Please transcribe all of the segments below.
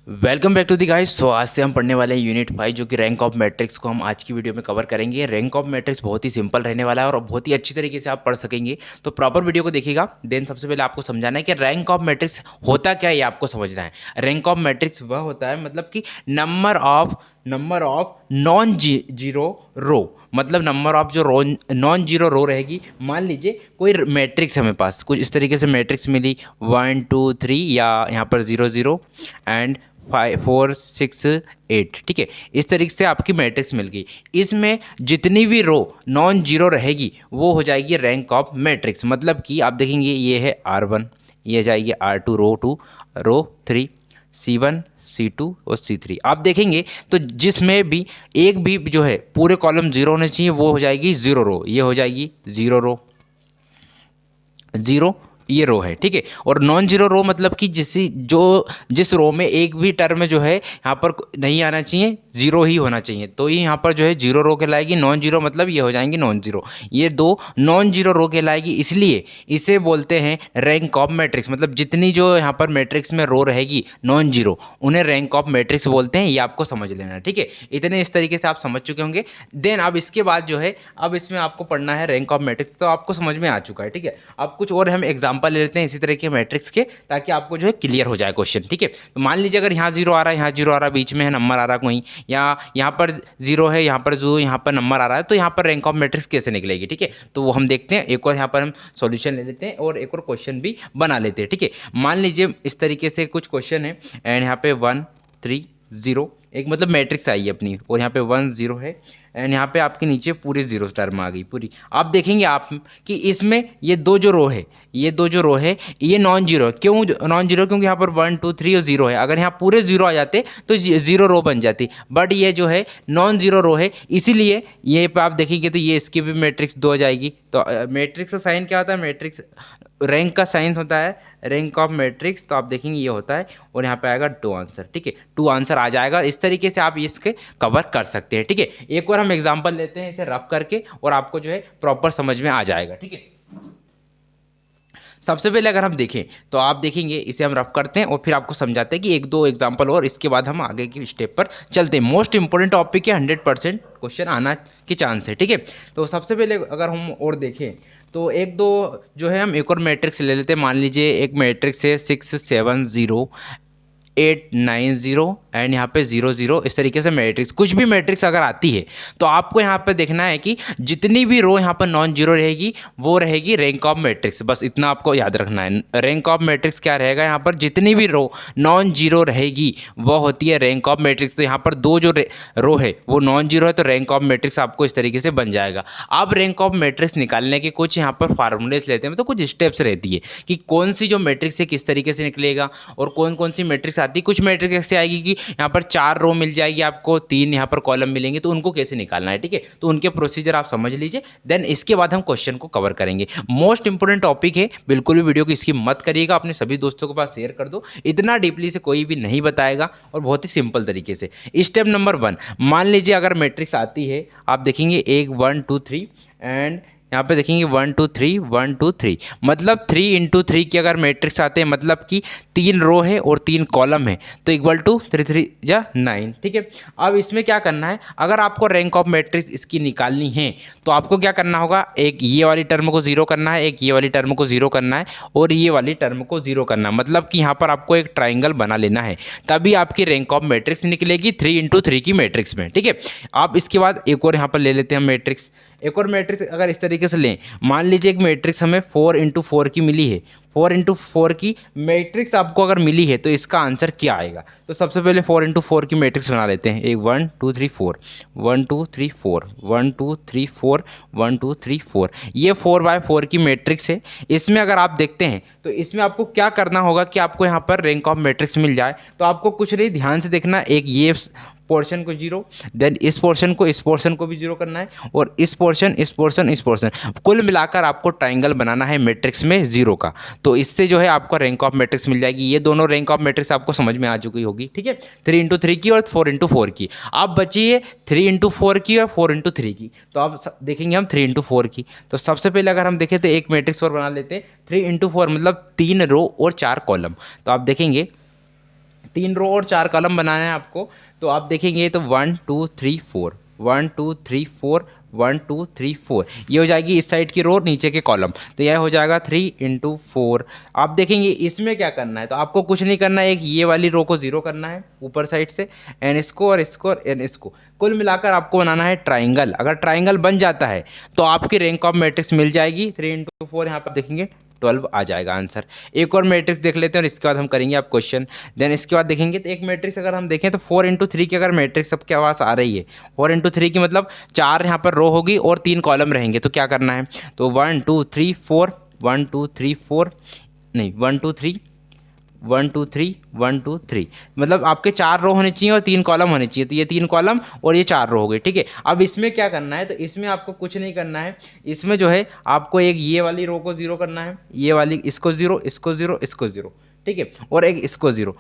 Welcome back to the guys. तो आज से हम पढ़ने वाले हैं यूनिट 5 जो कि रैंक ऑफ मैट्रिक्स को हम आज की वीडियो में कवर करेंगे। रैंक ऑफ मैट्रिक्स बहुत ही सिंपल रहने वाला है और बहुत ही अच्छी तरीके से आप पढ़ सकेंगे। तो प्रॉपर वीडियो को देखिएगा। देन सबसे पहले आपको समझाना है कि रैंक ऑफ मैट्रिक्स होता क्या है, ये आपको समझना है। रैंक ऑफ मैट्रिक्स वह होता है मतलब कि नंबर ऑफ नॉन जीरो रो, मतलब नंबर ऑफ जो नॉन जीरो रो रहेगी। मान लीजिए कोई मैट्रिक्स हमें पास कुछ इस तरीके से मैट्रिक्स मिली 1 2 3 या यहाँ पर 0 0 एंड 5 4 6 8, ठीक है। इस तरीके से आपकी मैट्रिक्स मिल गई। इसमें जितनी भी रो नॉन जीरो रहेगी वो हो जाएगी रैंक ऑफ मैट्रिक्स। मतलब कि आप देखेंगे ये है R1, ये जाएगी R2 रो 2 रो 3 C1 C2 और C3। आप देखेंगे तो जिसमें भी एक भी जो है पूरे कॉलम जीरो होने चाहिए वो हो जाएगी जीरो रो, ये हो जाएगी जीरो रो, जीरो ये रो है, ठीक है। और नॉन जीरो रो मतलब कि जिस रो में एक भी टर्म जो है यहाँ पर नहीं आना चाहिए, जीरो ही होना चाहिए, तो ये यहाँ पर जो है जीरो रो कहलाएगी। नॉन जीरो मतलब ये हो जाएंगी नॉन जीरो, ये दो नॉन जीरो रो कहलाएगी। इसलिए इसे बोलते हैं रैंक ऑफ मैट्रिक्स। मतलब जितनी जो यहाँ पर मैट्रिक्स में रो रहेगी नॉन जीरो उन्हें रैंक ऑफ मैट्रिक्स बोलते हैं। ये आपको समझ लेना है, ठीक है। इतने इस तरीके से आप समझ चुके होंगे। देन अब इसके बाद जो है अब इसमें आपको पढ़ना है रैंक ऑफ मैट्रिक्स, तो आपको समझ में आ चुका है, ठीक है। अब कुछ और हम एग्जाम्पल ले लेते हैं इसी तरह के मैट्रिक्स के, ताकि आपको जो है क्लियर हो जाए क्वेश्चन, ठीक है। तो मान लीजिए अगर यहाँ जीरो आ रहा है, यहाँ जीरो आ रहा है, बीच में है नंबर आ रहा है कोई, या यहाँ पर जीरो है, यहाँ पर जो यहाँ पर नंबर आ रहा है, तो यहाँ पर रैंक ऑफ मैट्रिक्स कैसे निकलेगी, ठीक है। तो वो हम देखते हैं। एक और यहाँ पर हम सॉल्यूशन ले लेते हैं और एक और क्वेश्चन भी बना लेते हैं, ठीक है। मान लीजिए इस तरीके से कुछ क्वेश्चन है एंड यहाँ पे 1 3 0 एक मतलब मैट्रिक्स आई है अपनी, और यहाँ पे 1 0 है एंड यहाँ पे आपके नीचे पूरे जीरो टर्म आ गई पूरी। आप देखेंगे आप कि इसमें ये दो जो रो है ये नॉन जीरो है। क्यों नॉन जीरो? क्योंकि यहाँ पर 1 2 3 और जीरो है। अगर यहाँ पूरे जीरो आ जाते तो जीरो रो बन जाती, बट ये जो है नॉन जीरो रो है, इसीलिए ये पे आप देखेंगे तो ये इसकी भी मैट्रिक्स 2 आ जाएगी। तो मैट्रिक्स का साइन क्या होता है? मैट्रिक्स रैंक का साइन होता है रैंक ऑफ मैट्रिक्स। तो आप देखेंगे ये होता है और यहाँ पे आएगा 2 आंसर, ठीक है। 2 आंसर आ जाएगा। इस तरीके से आप इसके कवर कर सकते हैं, ठीक है। एक और हम एग्जांपल लेते हैं इसे रफ करके और आपको जो है प्रॉपर समझ में आ जाएगा, ठीक है। सबसे पहले अगर हम देखें तो आप देखेंगे इसे हम रफ करते हैं और फिर आपको समझाते हैं कि एक दो एग्जांपल और, इसके बाद हम आगे की स्टेप पर चलते हैं। मोस्ट इंपॉर्टेंट टॉपिक है, 100% क्वेश्चन आना के चांस है, ठीक है। तो सबसे पहले अगर हम और देखें तो एक दो जो है हम एक और मैट्रिक्स ले लेते हैं। मान लीजिए एक मैट्रिक्स है 6 7 0 8 9 0 एंड यहाँ पे 0 0। इस तरीके से मैट्रिक्स, कुछ भी मैट्रिक्स अगर आती है तो आपको यहाँ पे देखना है कि जितनी भी रो यहाँ पर नॉन जीरो रहेगी वो रहेगी रैंक ऑफ मैट्रिक्स। बस इतना आपको याद रखना है। रैंक ऑफ मैट्रिक्स क्या रहेगा? यहाँ पर जितनी भी रो नॉन जीरो रहेगी वो होती है रैंक ऑफ मैट्रिक्स। तो यहाँ पर दो जो रो है वो नॉन जीरो है, तो रैंक ऑफ मैट्रिक्स आपको इस तरीके से बन जाएगा। अब रैंक ऑफ मैट्रिक्स निकालने के कुछ यहाँ पर फार्मूलेस लेते हैं, तो कुछ स्टेप्स रहती है कि कौन सी जो मैट्रिक्स है किस तरीके से निकलेगा और कौन कौन सी मैट्रिक्स आती है। कुछ मैट्रिक्स ऐसे आएगी कि यहाँ पर 4 रो मिल जाएगी आपको, 3 यहाँ पर कॉलम मिलेंगे, तो उनको कैसे निकालना है, ठीक है। तो उनके प्रोसीजर आप समझ लीजिए। देन इसके बाद हम क्वेश्चन को कवर करेंगे। मोस्ट इंपोर्टेंट टॉपिक है, बिल्कुल भी वीडियो को स्किप मत करिएगा, अपने सभी दोस्तों के पास शेयर कर दो। इतना डीपली से कोई भी नहीं बताएगा और बहुत ही सिंपल तरीके से। स्टेप नंबर 1, मान लीजिए अगर मैट्रिक्स आती है, आप देखेंगे 1 2 3 एंड यहाँ पे देखेंगे 1 2 3 1 2 3, मतलब 3 इंटू 3 की अगर मैट्रिक्स आते हैं, मतलब कि 3 रो है और 3 कॉलम है, तो इक्वल टू 3 3 या 9, ठीक है। अब इसमें क्या करना है, अगर आपको रैंक ऑफ मैट्रिक्स इसकी निकालनी है तो आपको क्या करना होगा, एक ये वाली टर्म को जीरो करना है, एक ये वाली टर्म को जीरो करना है और ये वाली टर्म को जीरो करना है। मतलब कि यहाँ पर आपको एक ट्राइंगल बना लेना है, तभी आपकी रैंक ऑफ मैट्रिक्स निकलेगी 3 इंटू 3 की मैट्रिक्स में, ठीक है। आप इसके बाद एक और यहाँ पर ले लेते हैं मैट्रिक्स। एक और मैट्रिक्स अगर इस तरीके से लें, मान लीजिए एक मैट्रिक्स हमें 4 इंटू 4 की मिली है, 4 इंटू 4 की मैट्रिक्स आपको अगर मिली है तो इसका आंसर क्या आएगा। तो सबसे पहले 4 इंटू 4 की मैट्रिक्स बना लेते हैं। एक 1 2 3 4 1 2 3 4 1 2 3 4 1 2 3 4, ये 4/4 की मैट्रिक्स है। इसमें अगर आप देखते हैं तो इसमें आपको क्या करना होगा कि आपको यहाँ पर रैंक ऑफ मैट्रिक्स मिल जाए, तो आपको कुछ नहीं, ध्यान से देखना। एक ये पोर्शन को जीरो, देन इस पोर्शन को भी जीरो करना है, और इस पोर्शन कुल मिलाकर आपको ट्राइंगल बनाना है मैट्रिक्स में जीरो का। तो इससे जो है आपको रैंक ऑफ मैट्रिक्स मिल जाएगी। ये दोनों रैंक ऑफ मैट्रिक्स आपको समझ में आ चुकी होगी, ठीक है। 3 इंटू 3 की और 4 इंटू 4 की। अब बची है 3 इंटू 4 की और 4 इंटू 3 की। तो आप देखेंगे हम 3 इंटू 4 की। तो सबसे पहले अगर हम देखें तो एक मैट्रिक्स और बना लेते हैं। 3 इंटू 4 मतलब 3 रो और 4 कॉलम। तो आप देखेंगे 3 रो और 4 कॉलम बनाना है आपको। तो आप देखेंगे तो 1 2 3 4, 1 2 3 4, 1 2 3 4, ये हो जाएगी इस साइड की रो, नीचे के कॉलम। तो यह हो जाएगा 3 × 4। आप देखेंगे इसमें क्या करना है, तो आपको कुछ नहीं करना है, एक ये वाली रो को 0 करना है ऊपर साइड से, एन इसको और इसको और एन इसको, कुल मिलाकर आपको बनाना है ट्राइंगल। अगर ट्राइंगल बन जाता है तो आपकी रैंक ऑफ मैट्रिक्स मिल जाएगी। 3 × 4 यहाँ पर देखेंगे 12 आ जाएगा आंसर। एक और मैट्रिक्स देख लेते हैं और इसके बाद हम करेंगे आप क्वेश्चन। देन इसके बाद देखेंगे तो एक मैट्रिक्स अगर हम देखें तो 4 × 3 की अगर मैट्रिक्स सबके पास आ रही है, 4 × 3 की मतलब 4 यहाँ पर रो होगी और 3 कॉलम रहेंगे। तो क्या करना है, तो 1 2 3 4, 1 2 3 4, नहीं 1 2 3, 1 2 3, 1 2 3, मतलब आपके 4 रो होने चाहिए और 3 कॉलम होने चाहिए। तो ये 3 कॉलम और ये 4 रो हो गई, ठीक है। अब इसमें क्या करना है, तो इसमें आपको कुछ नहीं करना है, इसमें जो है आपको एक ये वाली रो को 0 करना है, ये वाली इसको 0, इसको 0, इसको 0, ठीक है, और एक इसको 0।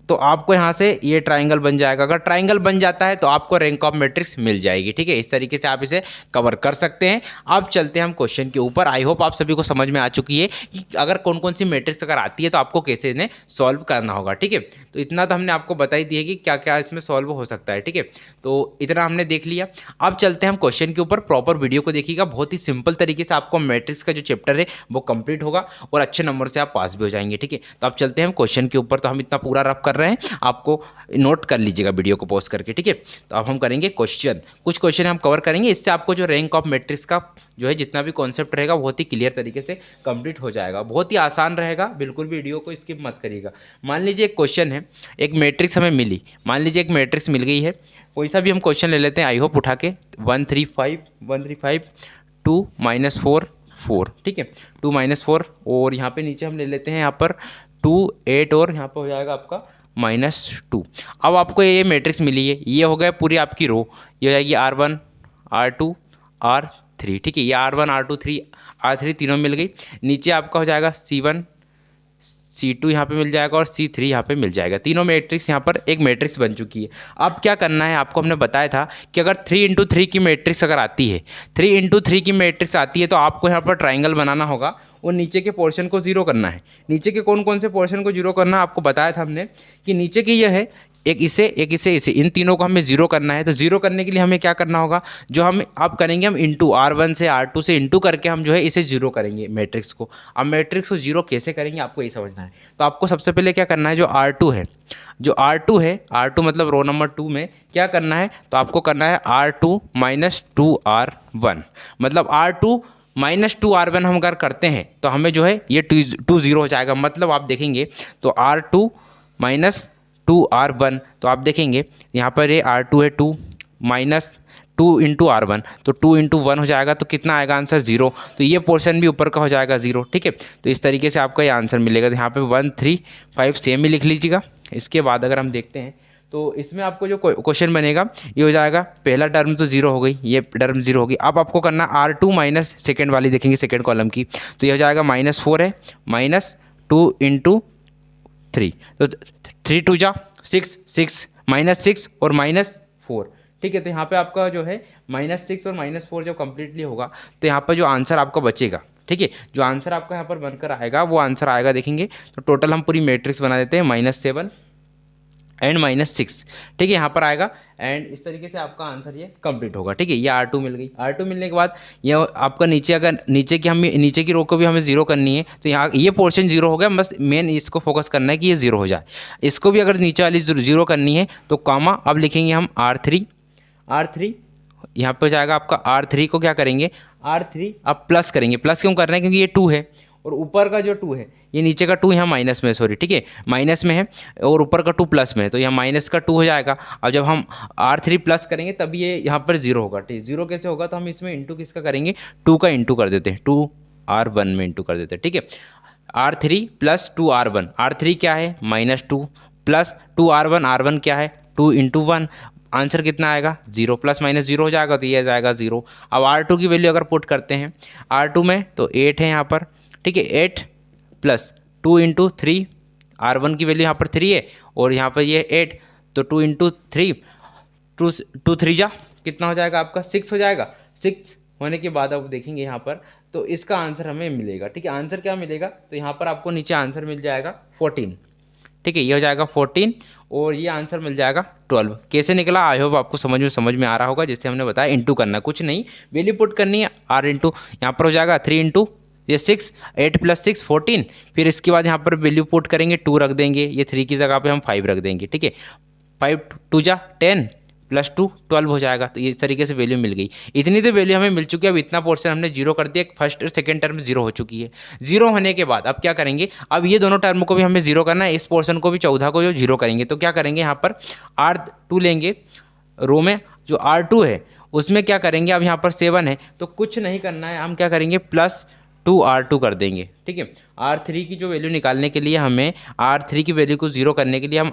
तो आपको यहाँ से ये ट्राइंगल बन जाएगा। अगर ट्राइंगल बन जाता है तो आपको रैंक ऑफ मैट्रिक्स मिल जाएगी, ठीक है। इस तरीके से आप इसे कवर कर सकते हैं। अब चलते हैं हम क्वेश्चन के ऊपर। आई होप आप सभी को समझ में आ चुकी है कि अगर कौन कौन सी मैट्रिक्स अगर आती है तो आपको कैसे इन्हें सॉल्व करना होगा, ठीक है। तो इतना तो हमने आपको बता ही दिया कि क्या क्या इसमें सॉल्व हो सकता है, ठीक है। तो इतना हमने देख लिया। अब चलते हैं हम क्वेश्चन के ऊपर। प्रॉपर वीडियो को देखिएगा, बहुत ही सिंपल तरीके से आपको मैट्रिक्स का जो चैप्टर है वो कंप्लीट होगा और अच्छे नंबर से आप पास भी हो जाएंगे, ठीक है। तो अब चलते हैं हम क्वेश्चन के ऊपर। तो हम इतना पूरा रफ कर रहे हैं, आपको नोट कर लीजिएगा वीडियो को पॉज करके, ठीक है। तो अब हम करेंगे क्वेश्चन, कुछ क्वेश्चन हम कवर करेंगे। इससे आपको जो रैंक ऑफ मैट्रिक्स का जो है जितना भी कॉन्सेप्ट रहेगा बहुत ही क्लियर तरीके से कंप्लीट हो जाएगा, बहुत ही आसान रहेगा। बिल्कुल भी वीडियो को स्किप मत करिएगा। मान लीजिए एक क्वेश्चन है, एक मैट्रिक्स हमें मिली, मान लीजिए एक मैट्रिक्स मिल गई है, कोई सा भी हम क्वेश्चन ले लेते हैं, आई होप उठा के 1 3 5 1 3 5 2 -4 4, ठीक है, 2 -4, और यहाँ पे नीचे हम ले लेते हैं यहाँ पर 2 8, और यहाँ पर हो जाएगा आपका -2। अब आपको ये मैट्रिक्स मिली है, ये हो गया पूरी आपकी रो, ये हो जाएगी R1 R2 R3, ठीक है। ये R1 R2 3 R3 तीनों मिल गई। नीचे आपका हो जाएगा C1 C2 यहाँ पे मिल जाएगा और C3 यहाँ पे मिल जाएगा। तीनों मैट्रिक्स यहाँ पर एक मैट्रिक्स बन चुकी है। अब क्या करना है, आपको हमने बताया था कि अगर 3 × 3 की मैट्रिक्स अगर आती है, 3 × 3 की मैट्रिक्स आती है तो आपको यहाँ पर ट्राइंगल बनाना होगा और नीचे के पोर्शन को 0 करना है। नीचे के कौन कौन से पोर्शन को 0 करना है आपको बताया था हमने कि नीचे की यह है, एक इसे एक इसे इसे, इन तीनों को हमें 0 करना है। तो 0 करने के लिए हमें क्या करना होगा, जो हम अब करेंगे हम इंटू R1 से R2 से इंटू करके हम जो है इसे 0 करेंगे मैट्रिक्स को। अब मैट्रिक्स को 0 कैसे करेंगे आपको ये समझना है। तो आपको सबसे पहले क्या करना है, जो R2 है, जो R2 है, R2 मतलब रो नंबर 2 में क्या करना है, तो आपको करना है R2 - 2R1, मतलब R2 - 2R1 हम अगर करते हैं तो हमें जो है ये 2 0 हो जाएगा। मतलब आप देखेंगे तो R2 - 2R1, तो आप देखेंगे यहाँ पर ये R2 है 2 -2 × R1, तो 2 × 1 हो जाएगा। तो कितना आएगा आंसर 0। तो ये पोर्शन भी ऊपर का हो जाएगा 0, ठीक है। तो इस तरीके से आपका ये आंसर मिलेगा। तो यहाँ पे 1 3 5 सेम ही लिख लीजिएगा। इसके बाद अगर हम देखते हैं तो इसमें आपको जो क्वेश्चन बनेगा ये हो जाएगा, पहला टर्म तो 0 हो गई, ये टर्म 0 होगी। अब आपको करना R2 माइनस सेकेंड वाली देखेंगे, सेकेंड कॉलम की, तो ये हो जाएगा -4 है, -2 × 3, तो 3 2 जा 6 6 -6 और -4, ठीक है। तो यहाँ पे आपका जो है -6 और -4 जब कम्प्लीटली होगा तो यहाँ पर जो आंसर आपका बचेगा, ठीक है, जो आंसर आपका यहाँ पर बनकर आएगा वो आंसर आएगा, देखेंगे तो टोटल हम पूरी मैट्रिक्स बना देते हैं -7 एंड -6, ठीक है, यहाँ पर आएगा। एंड इस तरीके से आपका आंसर ये कंप्लीट होगा, ठीक है। ये R2 मिल गई। R2 मिलने के बाद ये आपका नीचे, अगर नीचे की रो को भी हमें 0 करनी है तो यहाँ ये पोर्शन 0 हो गया, बस मेन इसको फोकस करना है कि ये 0 हो जाए। इसको भी अगर नीचे वाली 0 करनी है तो कामा अब लिखेंगे हम R3 यहाँ पे हो जाएगा आपका। R3 को क्या करेंगे, R3 अब प्लस करेंगे। प्लस क्यों कर रहे हैं, क्योंकि ये 2 है और ऊपर का जो 2 है, ये नीचे का 2 यहाँ माइनस में, सॉरी, ठीक है, माइनस में है और ऊपर का 2 प्लस में है, तो यहाँ माइनस का 2 हो जाएगा। अब जब हम R3 प्लस करेंगे तब ये यहाँ पर 0 होगा, ठीक। 0 कैसे होगा, तो हम इसमें इंटू किसका करेंगे, 2 का इंटू कर देते हैं, 2R1 में इंटू कर देते हैं, ठीक है। R3 + 2R1, R3 क्या है -2 प्लस 2R1, R1 क्या है 2 × 1, आंसर कितना आएगा 0, प्लस माइनस 0 हो जाएगा तो ये आ जाएगा 0। अब R2 की वैल्यू अगर पुट करते हैं R2 में तो 8 है यहाँ पर, ठीक है, 8 + 2 × 3, R1 की वैल्यू यहाँ पर 3 है और यहाँ पर ये 8, तो 2 × 3, 2 3 जा कितना हो जाएगा आपका 6 हो जाएगा। 6 होने के बाद अब देखेंगे यहाँ पर तो इसका आंसर हमें मिलेगा, ठीक है। आंसर क्या मिलेगा, तो यहाँ पर आपको नीचे आंसर मिल जाएगा 14, ठीक है, ये हो जाएगा 14 और ये आंसर मिल जाएगा 12। कैसे निकला, आई होप आपको समझ में आ रहा होगा। जैसे हमने बताया इंटू करना, कुछ नहीं, वैल्यू पुट करनी है, आर इंटू यहाँ पर हो जाएगा 3 इंटू ये 6, 8 + 6 14। फिर इसके बाद यहाँ पर वैल्यू पुट करेंगे, 2 रख देंगे, ये 3 की जगह पे हम 5 रख देंगे, ठीक है। 5 2 जा 10 + 2 12 हो जाएगा। तो इस तरीके से वैल्यू मिल गई। इतनी तो वैल्यू हमें मिल चुकी है। अब इतना पोर्शन हमने जीरो कर दिया, फर्स्ट और सेकंड टर्म जीरो हो चुकी है। जीरो होने के बाद अब क्या करेंगे, अब ये दोनों टर्म को भी हमें जीरो करना है, इस पोर्शन को भी 14 को जो जीरो करेंगे। तो क्या करेंगे, यहाँ पर R2 लेंगे, रो में जो R2 है उसमें क्या करेंगे, अब यहाँ पर 7 है तो कुछ नहीं करना है, हम क्या करेंगे +2R2 कर देंगे, ठीक है। R3 की जो वैल्यू निकालने के लिए हमें R3 की वैल्यू को जीरो करने के लिए हम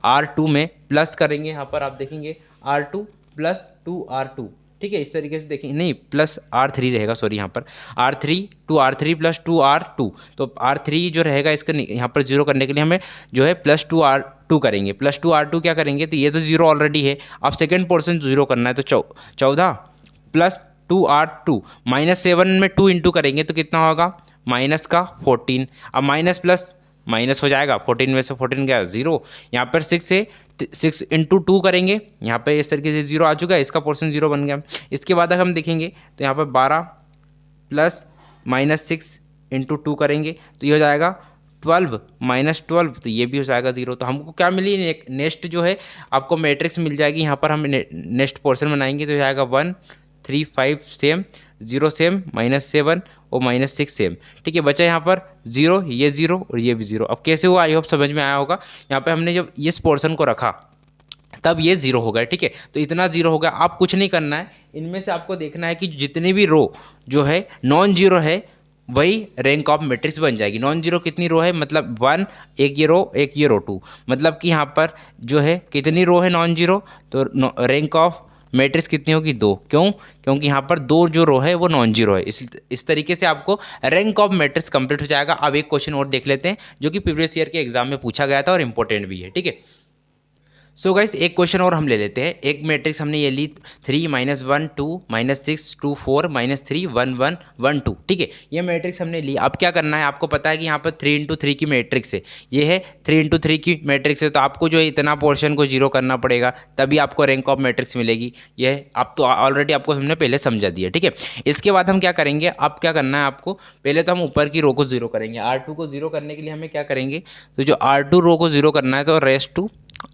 R2 में प्लस करेंगे। यहाँ पर आप देखेंगे R2 + 2R2, ठीक है। इस तरीके से देखेंगे, नहीं +R3 रहेगा, सॉरी, यहाँ पर R3 2R3 + 2R2। तो R3 जो रहेगा इसका यहाँ पर जीरो करने के लिए हमें जो है +2R2 करेंगे। +2R2 क्या करेंगे, तो ये तो जीरो ऑलरेडी है, अब सेकेंड पोर्शन जीरो करना है। तो 14 + 2R2 -7 में 2 इंटू करेंगे तो कितना होगा -14। अब माइनस प्लस माइनस हो जाएगा, 14 में से 14 गया 0। यहाँ पर 6 से 6 इंटू 2 करेंगे, यहाँ पे इस तरीके से 0 आ चुका है, इसका पोर्शन 0 बन गया। इसके बाद अगर हम देखेंगे तो यहाँ पर 12 + -6 इंटू 2 करेंगे तो ये हो जाएगा 12 -12, तो ये भी हो जाएगा 0। तो हमको क्या मिली, नेक्स्ट जो है आपको मैट्रिक्स मिल जाएगी। यहाँ पर हम नेक्स्ट पोर्शन बनाएंगे तो हो जाएगा 1 3 5 सेम, 0 सेम, -7 और -6 सेम, ठीक है। बचा यहाँ पर 0, ये 0 और ये भी 0। अब कैसे हुआ, आई होप समझ में आया होगा। यहाँ पे हमने जब इस पोर्शन को रखा तब ये 0 हो गया, ठीक है। तो इतना 0 हो गया। आप कुछ नहीं करना है, इनमें से आपको देखना है कि जितनी भी रो जो है नॉन जीरो है वही रैंक ऑफ मैट्रिक्स बन जाएगी। नॉन जीरो कितनी रो है, मतलब 1, एक ये रो 2, मतलब कि यहाँ पर जो है कितनी रो है नॉन जीरो, तो रैंक ऑफ मैट्रिक्स कितनी होगी 2। क्यों, क्योंकि यहाँ पर 2 जो रो है वो नॉन जीरो है। इस तरीके से आपको रैंक ऑफ मैट्रिक्स कंप्लीट हो जाएगा। अब एक क्वेश्चन और देख लेते हैं जो कि प्रीवियस ईयर के एग्जाम में पूछा गया था और इंपॉर्टेंट भी है, ठीक है। सो गाइस एक क्वेश्चन और हम ले लेते हैं। एक मैट्रिक्स हमने ये ली 3 -1 2 -6 2 4 -3 1 1 1 2, ठीक है। ये मैट्रिक्स हमने ली। अब क्या करना है, आपको पता है कि यहाँ पर 3 × 3 की मैट्रिक्स है, ये है 3 × 3 की मैट्रिक्स है। तो आपको जो है इतना पोर्शन को जीरो करना पड़ेगा, तभी आपको रैंक ऑफ मैट्रिक्स मिलेगी। ये आप तो ऑलरेडी आपको हमने पहले समझा दिया, ठीक है। इसके बाद हम क्या करेंगे, अब क्या करना है आपको, पहले तो हम ऊपर की रो को जीरो करेंगे। R2 को जीरो करने के लिए हमें क्या करेंगे, तो जो R2 रो को जीरो करना है तो रेस्ट टू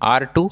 R2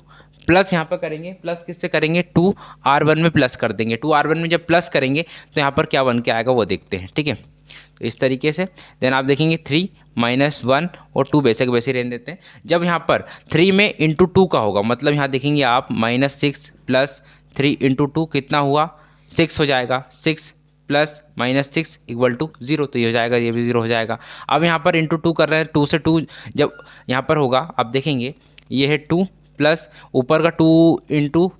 प्लस यहाँ पर करेंगे, प्लस किससे करेंगे 2R1 में प्लस कर देंगे। 2R1 में जब प्लस करेंगे तो यहाँ पर क्या बन के आएगा वो देखते हैं, ठीक है। तो इस तरीके से देन आप देखेंगे 3 -1 और 2 बेसिक वैसे रहने देते हैं। जब यहाँ पर 3 में इंटू 2 का होगा, मतलब यहाँ देखेंगे आप -6 + 3 इंटू 2 कितना हुआ 6 हो जाएगा। 6 + -6 = 0, तो ये हो जाएगा, ये भी 0 हो जाएगा। अब यहाँ पर इंटू 2 कर रहे हैं, 2 से 2 जब यहाँ पर होगा आप देखेंगे ये है 2 प्लस ऊपर का 2 ×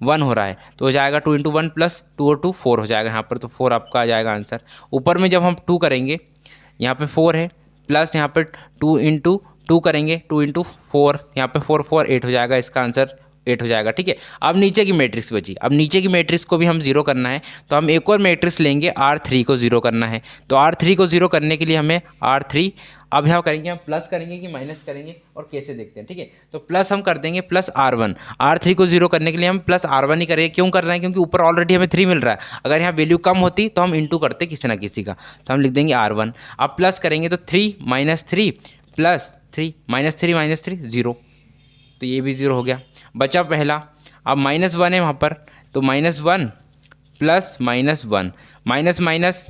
1 हो रहा है तो हो जाएगा 2 × 1 + 2 और 2 4 हो जाएगा यहाँ पर। तो 4 आपका आ जाएगा आंसर। ऊपर में जब हम 2 करेंगे यहाँ पे 4 है, प्लस यहाँ पर 2 × 2 करेंगे 2 × 4, यहाँ पे 4 4 8 हो जाएगा, इसका आंसर 8 हो जाएगा, ठीक है। अब नीचे की मैट्रिक्स बची। अब नीचे की मैट्रिक्स को भी हम जीरो करना है, तो हम एक और मैट्रिक्स लेंगे, R3 को जीरो करना है। तो R3 को जीरो करने के लिए हमें R3 अब यहाँ करेंगे, हम प्लस करेंगे कि माइनस करेंगे और कैसे देखते हैं, ठीक है। तो प्लस हम कर देंगे +R1। R3 को जीरो करने के लिए हम +R1 ही करेंगे। क्यों कर रहे हैं, क्योंकि ऊपर ऑलरेडी हमें 3 मिल रहा है। अगर यहाँ वैल्यू कम होती तो हम इंटू करते किसी ना किसी का, तो हम लिख देंगे R1। अब प्लस करेंगे तो 3 -3 + 3 -3 0, तो ये भी 0 हो गया। बचा पहला। अब -1 है वहाँ पर, तो -1 + -1 minus minus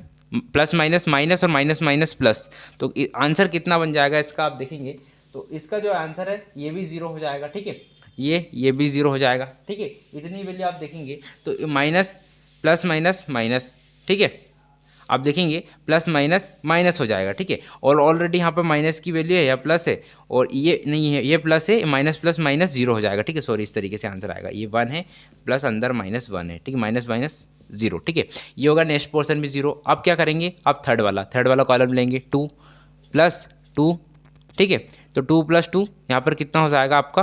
plus minus minus और माइनस माइनस प्लस, तो आंसर कितना बन जाएगा इसका आप देखेंगे तो इसका जो आंसर है ये भी 0 हो जाएगा, ठीक है। ये भी 0 हो जाएगा, ठीक है। इतनी वैल्यू आप देखेंगे तो माइनस प्लस माइनस माइनस, ठीक है। आप देखेंगे प्लस माइनस माइनस हो जाएगा, ठीक है। और ऑलरेडी यहाँ पर माइनस की वैल्यू है या प्लस है, और ये नहीं है, ये प्लस है, माइनस प्लस माइनस 0 हो जाएगा, ठीक है। सॉरी, इस तरीके से आंसर आएगा। ये 1 है प्लस अंदर -1 है, ठीक है, माइनस माइनस 0, ठीक है। ये होगा नेक्स्ट पोर्शन भी 0। अब क्या करेंगे, अब थर्ड वाला कॉलम लेंगे 2 + 2, ठीक है। तो 2 + 2 यहाँ पर कितना हो जाएगा आपका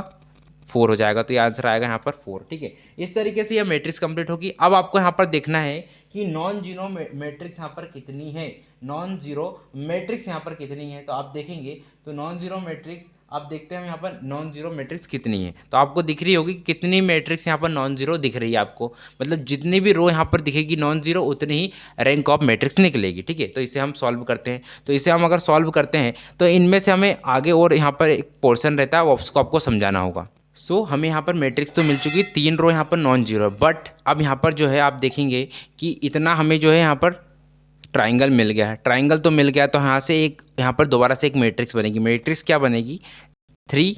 4 हो जाएगा, तो ये आंसर आएगा यहाँ पर 4, ठीक है। इस तरीके से यह मैट्रिक्स कंप्लीट होगी। अब आपको यहाँ पर देखना है कि नॉन जीरो मैट्रिक्स यहाँ पर कितनी है, नॉन जीरो मैट्रिक्स यहाँ पर कितनी है। तो आप देखेंगे तो नॉन जीरो मैट्रिक्स अब देखते हैं हम यहाँ पर नॉन जीरो मैट्रिक्स कितनी है। तो आपको दिख रही होगी कि कितनी मैट्रिक्स यहाँ पर नॉन जीरो दिख रही है आपको, मतलब जितनी भी रो यहाँ पर दिखेगी नॉन जीरो उतनी ही रैंक ऑफ मैट्रिक्स निकलेगी। ठीक है, तो इसे हम सॉल्व करते हैं। तो इसे हम अगर सॉल्व करते हैं तो इनमें से हमें आगे और यहाँ पर एक पोर्शन रहता है, वो उसको आपको समझाना होगा। हमें यहाँ पर मैट्रिक्स तो मिल चुकी है, 3 रो यहाँ पर नॉन जीरो, बट अब यहाँ पर जो है आप देखेंगे कि इतना हमें जो है यहाँ पर ट्राइंगल मिल गया है। ट्राइंगल तो मिल गया, तो यहाँ से एक यहाँ पर दोबारा से एक मैट्रिक्स बनेगी। मैट्रिक्स क्या बनेगी? 3,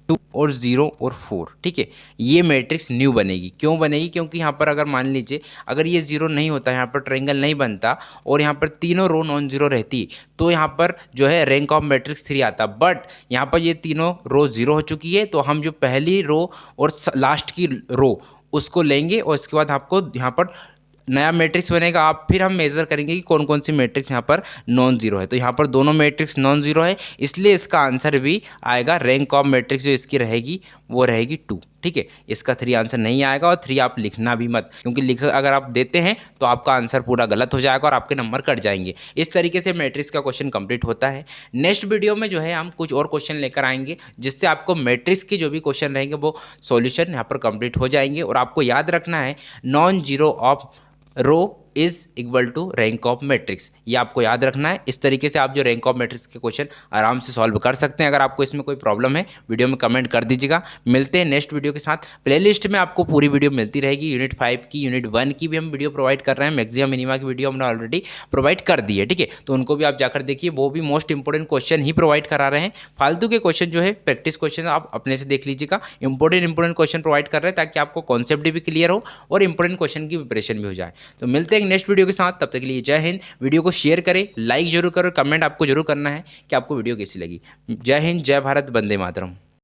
2 और 0 और 4। ठीक है, ये मैट्रिक्स न्यू बनेगी। क्यों बनेगी? क्योंकि यहाँ पर अगर मान लीजिए अगर ये 0 नहीं होता, यहाँ पर ट्रायंगल नहीं बनता और यहाँ पर तीनों रो नॉन जीरो रहती, तो यहाँ पर जो है रैंक ऑफ मैट्रिक्स 3 आता। बट यहाँ पर ये तीनों रो 0 हो चुकी है, तो हम जो पहली रो और लास्ट की रो उसको लेंगे और इसके बाद आपको यहाँ पर नया मैट्रिक्स बनेगा। आप फिर हम मेज़र करेंगे कि कौन कौन सी मैट्रिक्स यहाँ पर नॉन जीरो है। तो यहाँ पर दोनों मैट्रिक्स नॉन जीरो है, इसलिए इसका आंसर भी आएगा रैंक ऑफ मैट्रिक्स जो इसकी रहेगी वो रहेगी 2। ठीक है, इसका 3 आंसर नहीं आएगा, और 3 आप लिखना भी मत, क्योंकि लिख अगर आप देते हैं तो आपका आंसर पूरा गलत हो जाएगा और आपके नंबर कट जाएंगे। इस तरीके से मैट्रिक्स का क्वेश्चन कंप्लीट होता है। नेक्स्ट वीडियो में जो है हम कुछ और क्वेश्चन लेकर आएंगे, जिससे आपको मैट्रिक्स के जो भी क्वेश्चन रहेंगे वो सॉल्यूशन यहाँ पर कंप्लीट हो जाएंगे। और आपको याद रखना है non zero of row is equal to rank of matrix, ये आपको याद रखना है। इस तरीके से आप जो रैंक ऑफ मैट्रिक्स के क्वेश्चन आराम से सॉल्व कर सकते हैं। अगर आपको इसमें कोई प्रॉब्लम है वीडियो में कमेंट कर दीजिएगा। मिलते हैं नेक्स्ट वीडियो के साथ। प्लेलिस्ट में आपको पूरी वीडियो मिलती रहेगी। यूनिट 5 की, यूनिट 1 की भी हम वीडियो प्रोवाइड कर रहे हैं। मैक्सिमम मिनिमा की वीडियो हमने ऑलरेडी प्रोवाइड कर दी है। ठीक है, तो उनको भी आप जाकर देखिए, वो भी मोस्ट इंपॉर्टेंट क्वेश्चन ही प्रोवाइड करा रहे हैं। फालतू के क्वेश्चन जो है प्रैक्टिस क्वेश्चन आप अपने से देख लीजिएगा। इंपॉर्टेंट क्वेश्चन प्रोवाइड कर रहे हैं ताकि आपको कॉन्सेप्ट भी क्लियर हो और इंपॉर्टेंट क्वेश्चन की प्रिपरेशन भी हो जाए। तो मिलते हैं नेक्स्ट वीडियो के साथ, तब तक के लिए जय हिंद। वीडियो को शेयर करें, लाइक जरूर करो, कमेंट आपको जरूर करना है कि आपको वीडियो कैसी लगी। जय हिंद, जय भारत, वंदे मातरम।